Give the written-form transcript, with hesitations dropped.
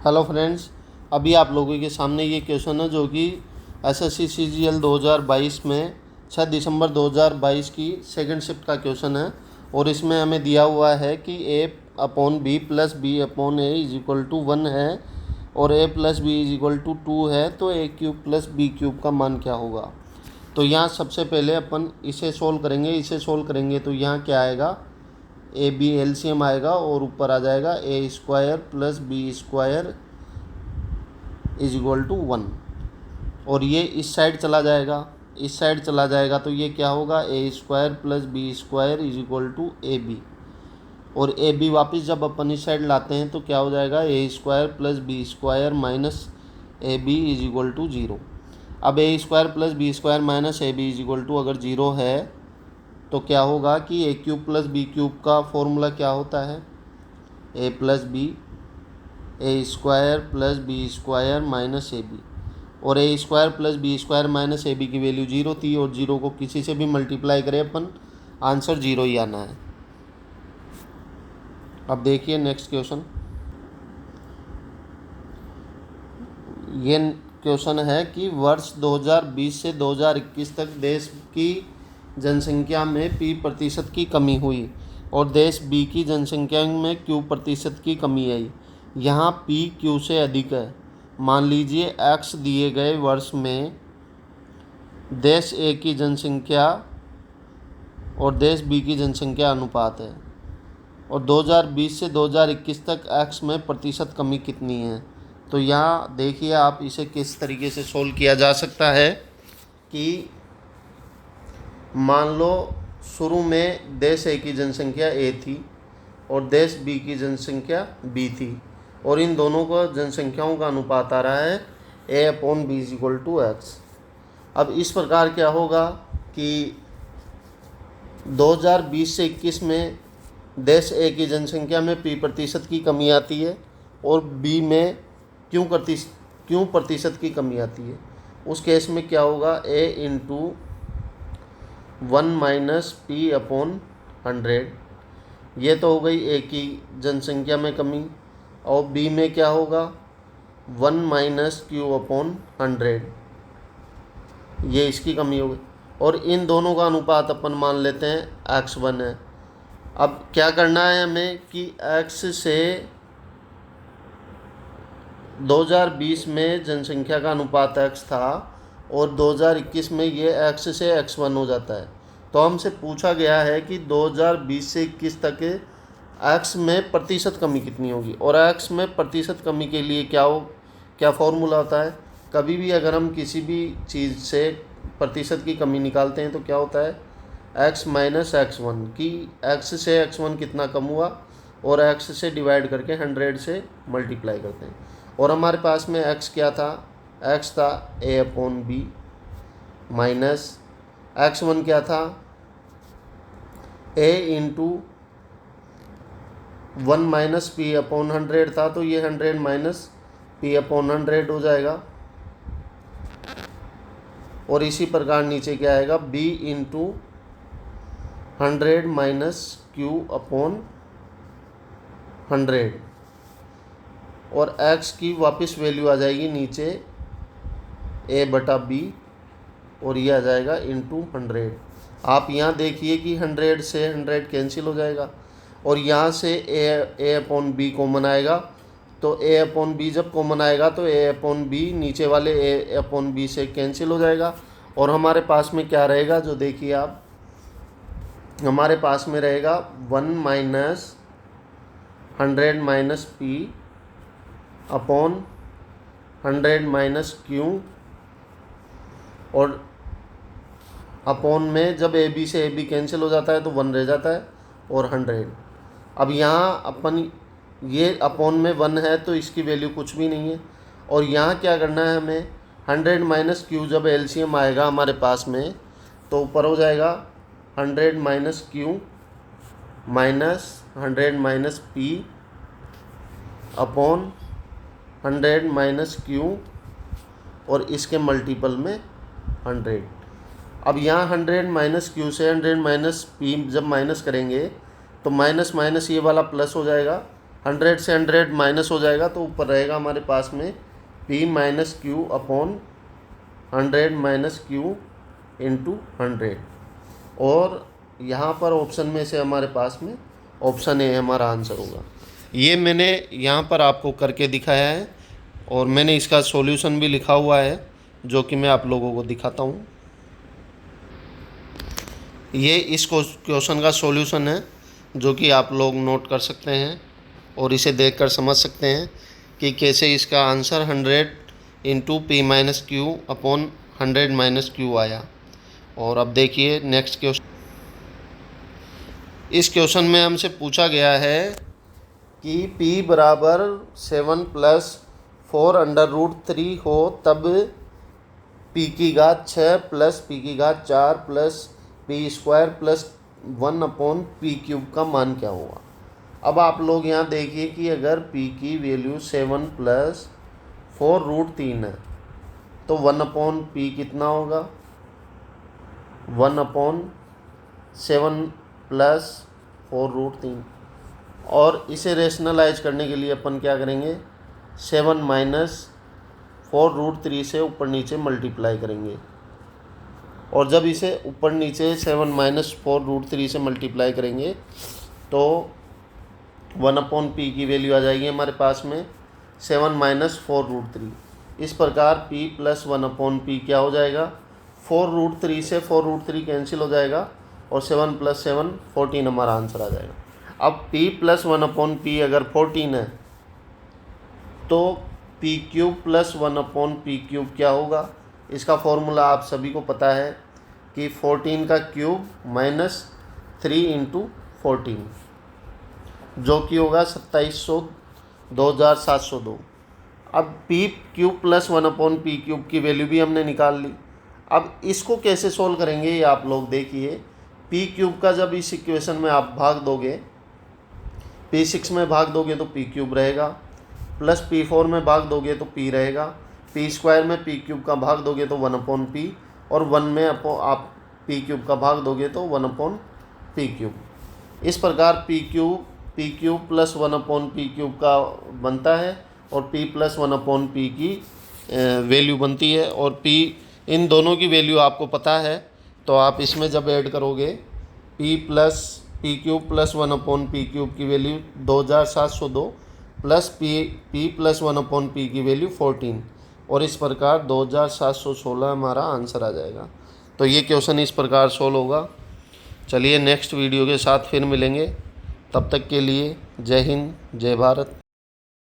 Hello friends, अभी आप लोगों के सामने ये क्वेश्चन है जो कि एसएससी सीजीएल 2022 में 6 दिसंबर 2022 की सेकंड शिफ्ट का क्वेश्चन है। और इसमें हमें दिया हुआ है कि a upon B plus B upon A is equal to 1 है और a plus B is equal to 2 है, तो a cube plus B cube का मान क्या होगा। तो यहाँ सबसे पहले अपन इसे सोल्व करेंगे तो यहाँ क्या आएगा, ए बी एलसीएम आएगा और ऊपर आ जाएगा A square plus B square is equal to 1। और ये इस साइड चला जाएगा तो ये क्या होगा, A square plus B square is equal to A B. और ए बी वापस जब अपन इस साइड लाते हैं तो क्या हो जाएगा, A square plus B square minus A B is equal to 0। अब A square plus B square minus A B is equal to अगर 0 है तो क्या होगा कि A cube plus B cube का फॉर्मूला क्या होता है, A plus B A square plus B square minus A B. और A square plus B square minus A B की वैल्यू 0 थी और 0 को किसी से भी मल्टीप्लाई करें अपन, आंसर 0 ही आना है। अब देखिए नेक्स्ट क्वेश्चन। ये क्वेश्चन है कि वर्ष 2020 से 2021 तक देश की जनसंख्या में p% की कमी हुई और देश बी की जनसंख्या में q% की कमी आई। यहाँ p q से अधिक है। मान लीजिए x दिए गए वर्ष में देश ए की जनसंख्या और देश बी की जनसंख्या अनुपात है और 2020 से 2021 तक x में प्रतिशत कमी कितनी है। तो यहाँ देखिए आप इसे किस तरीके से सोल्व किया जा सकता है कि मान लो शुरू में देश ए की जनसंख्या ए थी और देश बी की जनसंख्या बी थी और इन दोनों को जनसंख्याओं का अनुपात आ रहा है A upon B is equal to X. अब इस प्रकार क्या होगा कि 2020 से 21 में देश ए की जनसंख्या में p% की कमी आती है और बी में क्यों प्रतिशत की कमी आती है। उस केस में क्या होगा, a into 1 minus P upon 100। ये तो हो गई ए की जनसंख्या में कमी। और बी में क्या होगा, 1 माइनस क्यू अपॉन 100, ये इसकी कमी हो गई। और इन दोनों का अनुपात अपन मान लेते हैं x1 है। अब क्या करना है हमें कि x से 2020 में जनसंख्या का अनुपात x था और 2021 में ये x से x1 हो जाता है। तो हमसे पूछा गया है कि 2020 से 21 तक x में प्रतिशत कमी कितनी होगी। और x में प्रतिशत कमी के लिए क्या फॉर्मूला होता है, कभी भी अगर हम किसी भी चीज़ से प्रतिशत की कमी निकालते हैं तो क्या होता है, x माइनस x1 कि x से x1 कितना कम हुआ और x से डिवाइड करके 100 से मल्टीप्लाई करते हैं। और हमारे पास में x क्या था, x था a upon B minus x1 क्या था, a into 1 minus P upon 100 था, तो ये 100 माइनस पी अपॉन 100 हो जाएगा। और इसी प्रकार नीचे क्या आएगा, b into 100 minus Q upon 100। और x की वापस वैल्यू आ जाएगी नीचे a बटा b और ये आ जाएगा इंटू 100। आप यहाँ देखिए कि 100 से 100 कैंसिल हो जाएगा और यहाँ से a अपॉन बी कॉमन आएगा। तो a अपॉन बी जब कॉमन आएगा तो a अपॉन बी नीचे वाले a अपॉन बी से कैंसिल हो जाएगा और हमारे पास में क्या रहेगा, जो देखिए आप, हमारे पास में रहेगा 1 minus 100 minus P upon 100 minus Q और अपॉन में जब ए बी से ए बी कैंसिल हो जाता है तो 1 रह जाता है और 100। अब यहाँ अपन ये अपॉन में 1 है तो इसकी वैल्यू कुछ भी नहीं है। और यहाँ क्या करना है हमें, 100 माइनस क्यू जब एलसीएम आएगा हमारे पास में तो ऊपर हो जाएगा 100 minus Q minus 100 minus P upon 100 minus Q और इसके मल्टीपल में 100। अब यहाँ 100 माइनस क्यू से 100 माइनस पी जब माइनस करेंगे तो माइनस माइनस ये वाला प्लस हो जाएगा, 100 से 100 माइनस हो जाएगा तो ऊपर रहेगा हमारे पास में P minus Q upon 100 minus Q into 100। और यहाँ पर ऑप्शन में से हमारे पास में ऑप्शन ए हमारा आंसर होगा। ये मैंने यहाँ पर आपको करके दिखाया है और मैंने इसका सॉल्यूशन भी लिखा हुआ है जो कि मैं आप लोगों को दिखाता हूँ। ये इस क्वेश्चन का सॉल्यूशन है जो कि आप लोग नोट कर सकते हैं और इसे देखकर समझ सकते हैं कि कैसे इसका answer 100 into P minus Q upon 100 minus Q आया। और अब देखिए नेक्स्ट क्वेश्चन। इस क्वेश्चन में हमसे पूछा गया है कि p बराबर 7 प्लस 4 अंडर रूट 3 हो तब p की घात 6 प्लस p की घात 4 plus p square plus 1 upon p cube का मान क्या होगा। अब आप लोग यहाँ देखिए कि अगर p की वैल्यू 7 प्लस 4 रूट 3 है तो 1 अपॉन p कितना होगा, 1 अपॉन 7 प्लस 4 रूट 3। और इसे रेशनलाइज करने के लिए अपन क्या करेंगे, 7 माइनस 4 रूट 3 से ऊपर नीचे मल्टीप्लाई करेंगे। और जब इसे ऊपर नीचे 7 माइनस 4 रूट 3 से मल्टीप्लाई करेंगे तो 1 अपॉन पी की वैल्यू आ जाएगी हमारे पास में 7 माइनस 4 रूट 3। इस प्रकार p प्लस 1 अपॉन पी क्या हो जाएगा, 4 रूट 3 से 4 रूट 3 कैंसिल हो जाएगा और 7 प्लस 7 14 हमारा आंसर आ जाएगा। अब p प्लस 1 अपॉन पी अगर 14 है तो p cube plus 1 upon P cube क्या होगा। इसका फॉर्मूला आप सभी को पता है कि 14 का क्यूब माइनस 3 इंटू 14 जो कि होगा 2702। अब p cube plus 1 upon P cube की वैल्यू भी हमने निकाल ली। अब इसको कैसे सोल्व करेंगे ये आप लोग देखिए। p क्यूब का जब इस इक्वेशन में आप भाग दोगे, p6 में भाग दोगे तो p क्यूब रहेगा, प्लस p4 में भाग दोगे तो p रहेगा, p स्क्वायर में p क्यूब का भाग दोगे तो 1 अपॉन p और 1 में आप p क्यूब का भाग दोगे तो 1 अपॉन p क्यूब। इस प्रकार p cube plus 1 upon p cube का बनता है और p प्लस 1 अपॉन p की वैल्यू बनती है। और p इन दोनों की वैल्यू आपको पता है तो आप इसमें जब ऐड करोगे p cube plus 1 upon P cube की value 2702 plus p plus 1 upon P की वैल्यू 14 और इस प्रकार 2716 हमारा आंसर आ जाएगा। तो ये क्वेश्चन इस प्रकार सोल्व होगा। चलिए नेक्स्ट वीडियो के साथ फिर मिलेंगे, तब तक के लिए जय हिंद जय भारत।